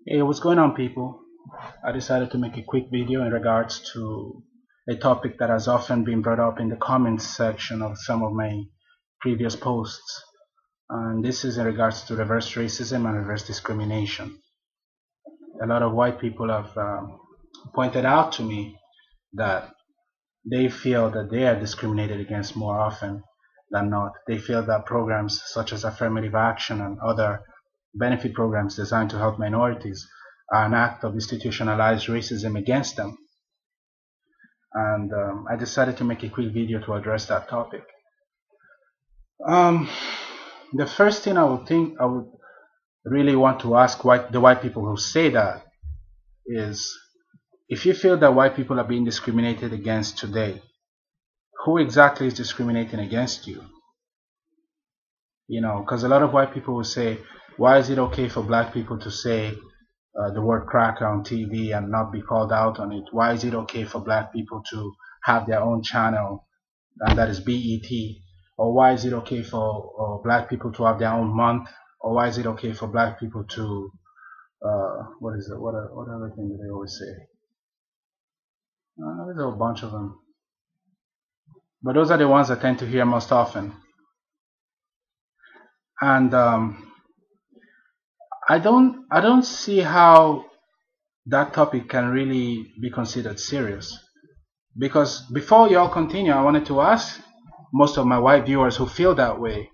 Hey, what's going on, people? I decided to make a quick video in regards to a topic that has often been brought up in the comments section of some of my previous posts. And this is in regards to reverse racism and reverse discrimination. A lot of white people have pointed out to me that they feel that they are discriminated against more often than not. They feel that programs such as affirmative action and other benefit programs designed to help minorities are an act of institutionalized racism against them. And I decided to make a quick video to address that topic. Um, the first thing I would really want to ask the white people who say that is, if you feel that white people are being discriminated against today, who exactly is discriminating against you? Because a lot of white people will say, why is it okay for black people to say the word cracker on TV and not be called out on it? Why is it okay for black people to have their own channel, and that is BET? Or why is it okay for black people to have their own month? Or why is it okay for black people to, what is it? What other thing do they always say? There's a whole bunch of them. But those are the ones I tend to hear most often. And I don't see how that topic can really be considered serious. Because before y'all continue, I wanted to ask most of my white viewers who feel that way,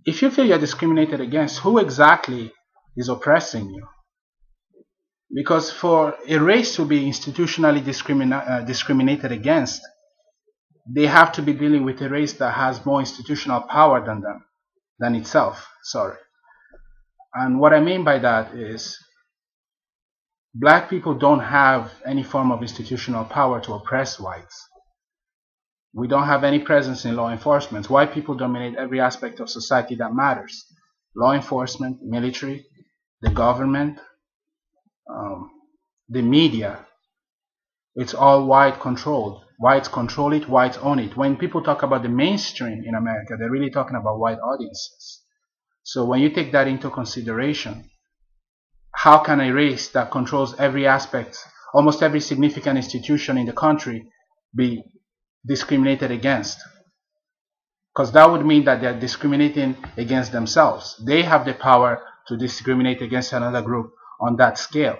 if you feel you're discriminated against, who exactly is oppressing you? Because for a race to be institutionally discriminated against, they have to be dealing with a race that has more institutional power than itself. Sorry. And what I mean by that is, black people don't have any form of institutional power to oppress whites. We don't have any presence in law enforcement. White people dominate every aspect of society that matters. Law enforcement, military, the government, the media. It's all white controlled. Whites control it, whites own it. When people talk about the mainstream in America, they're really talking about white audiences. So when you take that into consideration, how can a race that controls every aspect, almost every significant institution in the country, be discriminated against? Because that would mean that they're discriminating against themselves. They have the power to discriminate against another group on that scale.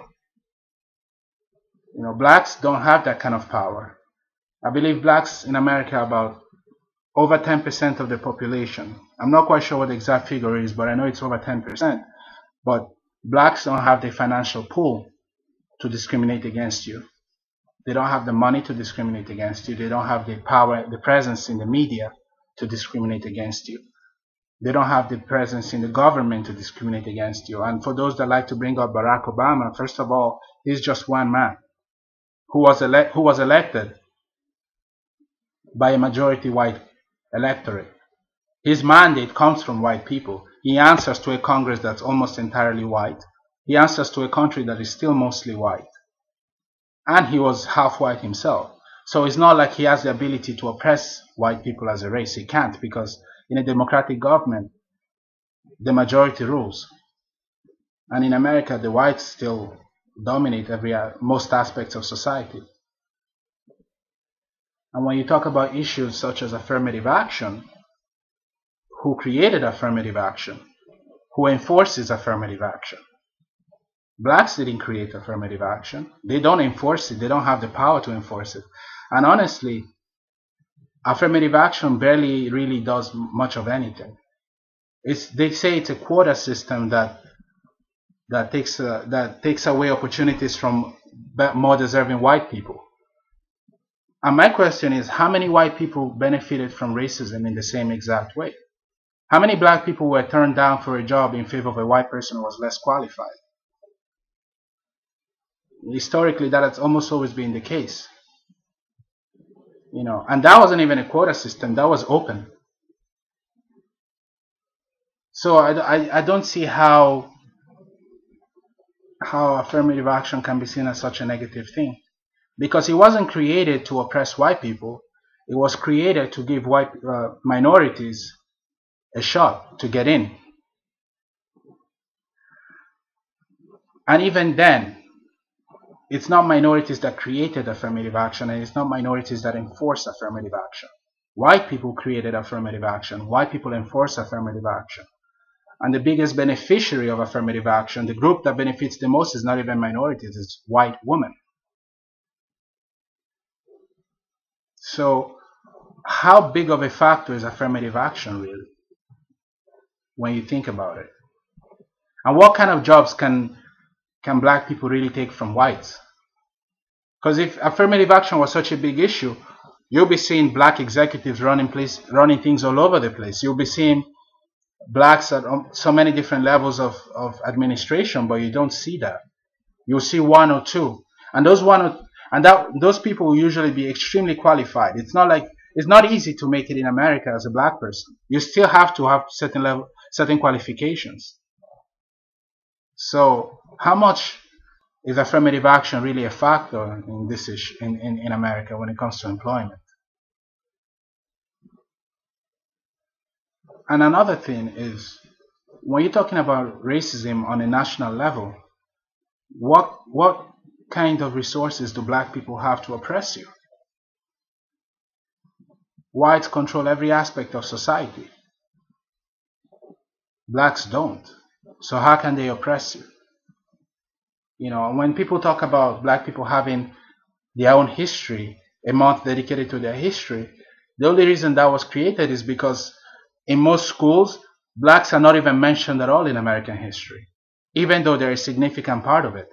Blacks don't have that kind of power. I believe blacks in America are about over 10% of the population. I'm not quite sure what the exact figure is, but I know it's over 10%. But blacks don't have the financial pool to discriminate against you. They don't have the money to discriminate against you. They don't have the power, the presence in the media to discriminate against you. They don't have the presence in the government to discriminate against you. And for those that like to bring up Barack Obama, first of all, he's just one man who was elected by a majority white electorate. His mandate comes from white people. He answers to a Congress that's almost entirely white. He answers to a country that is still mostly white. And he was half white himself. So it's not like he has the ability to oppress white people as a race. He can't, because in a democratic government, the majority rules. And in America, the whites still dominate most aspects of society. And when you talk about issues such as affirmative action, who created affirmative action? Who enforces affirmative action? Blacks didn't create affirmative action. They don't enforce it. They don't have the power to enforce it. And honestly, affirmative action barely really does much of anything. They say it's a quota system that takes away opportunities from more deserving white people. And my question is, how many white people benefited from racism in the same exact way? How many black people were turned down for a job in favor of a white person who was less qualified? Historically, that has almost always been the case. And that wasn't even a quota system, that was open. So I don't see how affirmative action can be seen as such a negative thing. Because it wasn't created to oppress white people, it was created to give white minorities a shot to get in. And even then, it's not minorities that created affirmative action, and it's not minorities that enforce affirmative action. White people created affirmative action. White people enforce affirmative action. And the biggest beneficiary of affirmative action, the group that benefits the most, is not even minorities, it's white women. So how big of a factor is affirmative action really, when you think about it? And what kind of jobs can black people really take from whites? Because if affirmative action was such a big issue, you'll be seeing black executives running things all over the place. You'll be seeing blacks at so many different levels of administration, but you don't see that. You'll see one or two, and those people will usually be extremely qualified. It's not easy to make it in America as a black person. You still have to have certain qualifications. So how much is affirmative action really a factor in this issue in America when it comes to employment? And another thing is, when you're talking about racism on a national level, what kind of resources do black people have to oppress you? Whites control every aspect of society. Blacks don't. So how can they oppress you? You know, when people talk about black people having their own history, a month dedicated to their history, the only reason that was created is because in most schools, blacks are not even mentioned at all in American history, even though they're a significant part of it.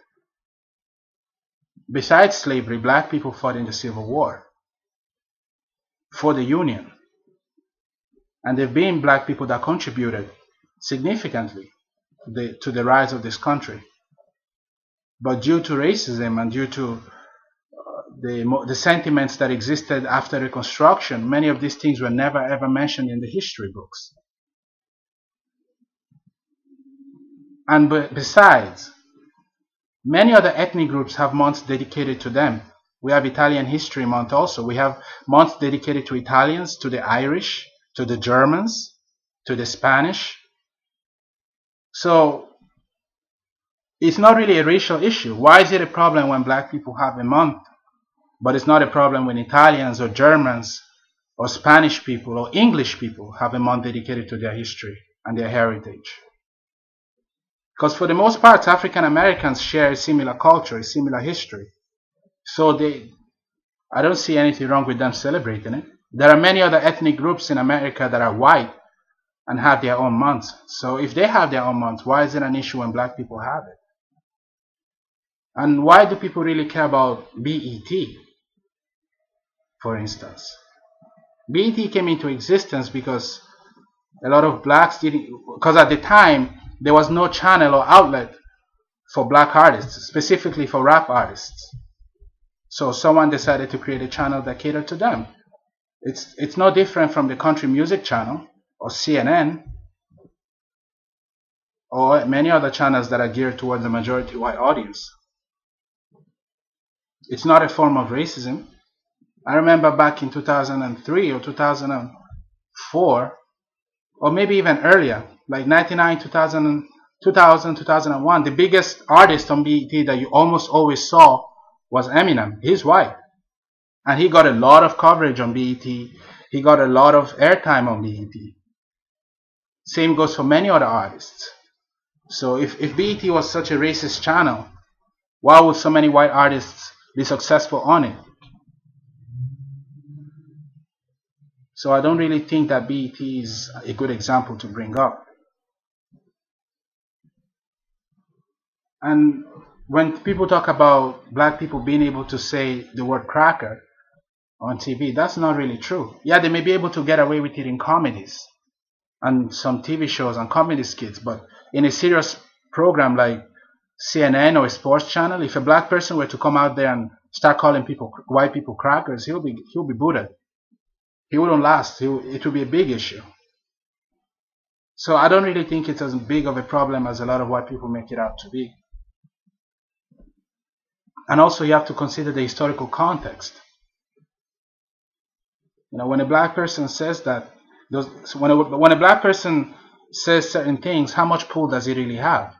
Besides slavery, black people fought in the Civil War for the Union. And there have been black people that contributed significantly to the rise of this country. But due to racism and due to the sentiments that existed after Reconstruction, many of these things were never ever mentioned in the history books. And besides, many other ethnic groups have months dedicated to them. We have Italian History Month also. We have months dedicated to Italians, to the Irish, to the Germans, to the Spanish. So it's not really a racial issue. Why is it a problem when black people have a month, but it's not a problem when Italians or Germans or Spanish people or English people have a month dedicated to their history and their heritage? Because for the most part, African Americans share a similar culture, a similar history. So I don't see anything wrong with them celebrating it. There are many other ethnic groups in America that are white and have their own months. So if they have their own months, why is it an issue when black people have it? And why do people really care about BET, for instance? BET came into existence because a lot of blacks because at the time there was no channel or outlet for black artists, specifically for rap artists. So someone decided to create a channel that catered to them. It's no different from the country music channel or CNN or many other channels that are geared towards the majority white audience. It's not a form of racism. I remember back in 2003 or 2004, or maybe even earlier, like 99, 2000, 2001, the biggest artist on BET that you almost always saw was Eminem. He's white. And he got a lot of coverage on BET. He got a lot of airtime on BET. Same goes for many other artists. So if BET was such a racist channel, why would so many white artists be successful on it? So I don't really think that BET is a good example to bring up. And when people talk about black people being able to say the word cracker on TV, that's not really true. Yeah, they may be able to get away with it in comedies and some TV shows and comedy skits, but in a serious program like CNN or a sports channel, if a black person were to come out there and start calling white people crackers, he'll be booted. He wouldn't last. It would be a big issue. So I don't really think it's as big of a problem as a lot of white people make it out to be. And also you have to consider the historical context. You know, when a black person says that, when a black person says certain things, how much pull does he really have?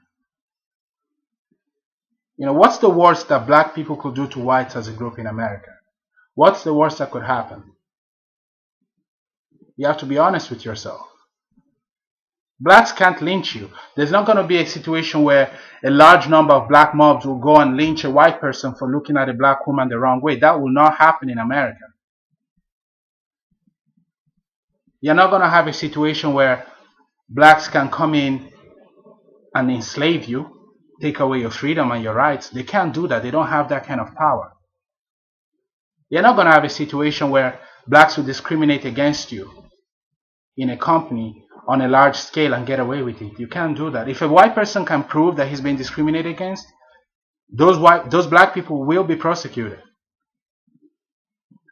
You know, what's the worst that black people could do to whites as a group in America? What's the worst that could happen? You have to be honest with yourself. Blacks can't lynch you. There's not going to be a situation where a large number of black mobs will go and lynch a white person for looking at a black woman the wrong way. That will not happen in America. You're not going to have a situation where blacks can come in and enslave you, take away your freedom and your rights. They can't do that. They don't have that kind of power. You're not going to have a situation where blacks will discriminate against you in a company on a large scale and get away with it. You can't do that. If a white person can prove that he's been discriminated against, those black people will be prosecuted.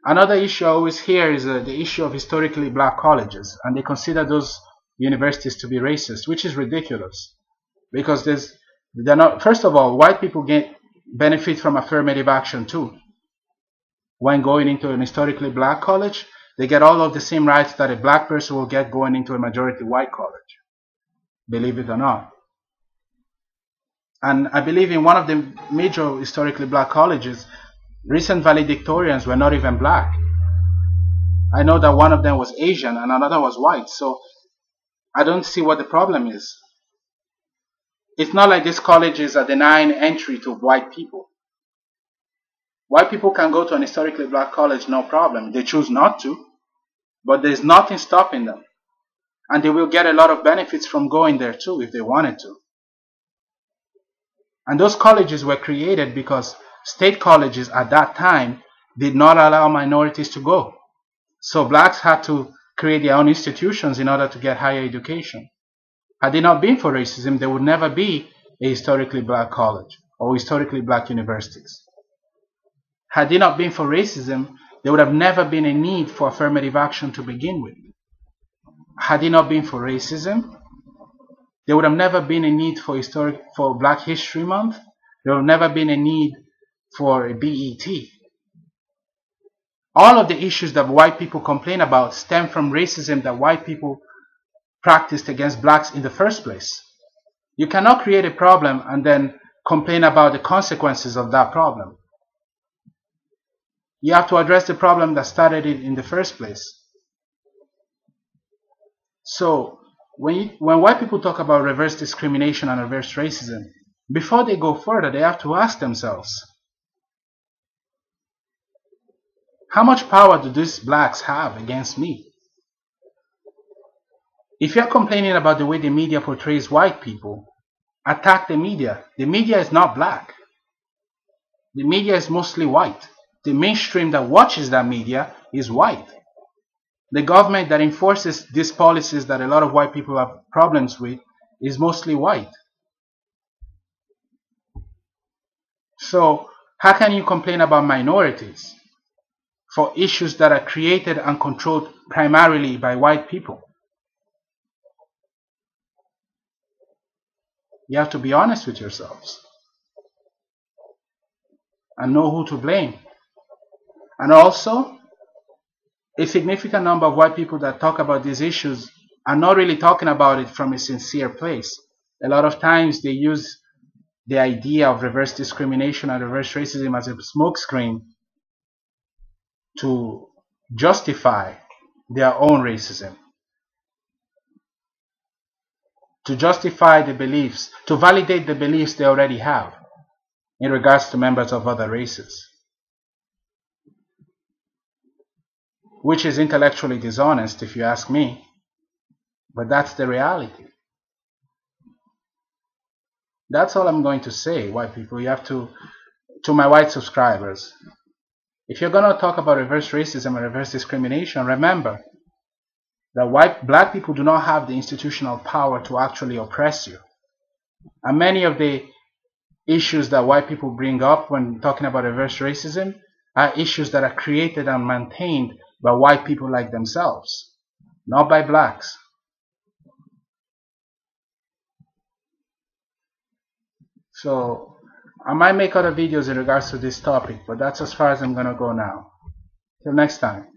Another issue I always hear is the issue of historically black colleges, and they consider those universities to be racist, which is ridiculous, because they're not. First of all, white people benefit from affirmative action too. When going into an historically black college, they get all of the same rights that a black person will get going into a majority white college, believe it or not. And I believe in one of the major historically black colleges, recent valedictorians were not even black. I know that one of them was Asian and another was white, so I don't see what the problem is. It's not like these colleges are denying entry to white people. White people can go to an historically black college, no problem. They choose not to, but there's nothing stopping them. And they will get a lot of benefits from going there too if they wanted to. And those colleges were created because state colleges at that time did not allow minorities to go. So blacks had to create their own institutions in order to get higher education. Had it not been for racism, there would never be a historically black college or historically black universities. Had it not been for racism, there would have never been a need for affirmative action to begin with. Had it not been for racism, there would have never been a need for Black History Month. There would have never been a need for a BET. All of the issues that white people complain about stem from racism that white people practiced against blacks in the first place. You cannot create a problem and then complain about the consequences of that problem. You have to address the problem that started it in the first place. So when white people talk about reverse discrimination and reverse racism, before they go further, they have to ask themselves, how much power do these blacks have against me? If you're complaining about the way the media portrays white people, attack the media. The media is not black. The media is mostly white. The mainstream that watches that media is white. The government that enforces these policies that a lot of white people have problems with is mostly white. So how can you complain about minorities for issues that are created and controlled primarily by white people? You have to be honest with yourselves and know who to blame. And also, a significant number of white people that talk about these issues are not really talking about it from a sincere place. A lot of times they use the idea of reverse discrimination and reverse racism as a smokescreen to justify their own racism, to justify the beliefs, to validate the beliefs they already have in regards to members of other races, which is intellectually dishonest if you ask me, but that's the reality. That's all I'm going to say, white people. You have to my white subscribers, if you're going to talk about reverse racism and reverse discrimination, remember that black people do not have the institutional power to actually oppress you. And many of the issues that white people bring up when talking about reverse racism are issues that are created and maintained by white people like themselves, not by blacks. So I might make other videos in regards to this topic, but that's as far as I'm going to go now. Till next time.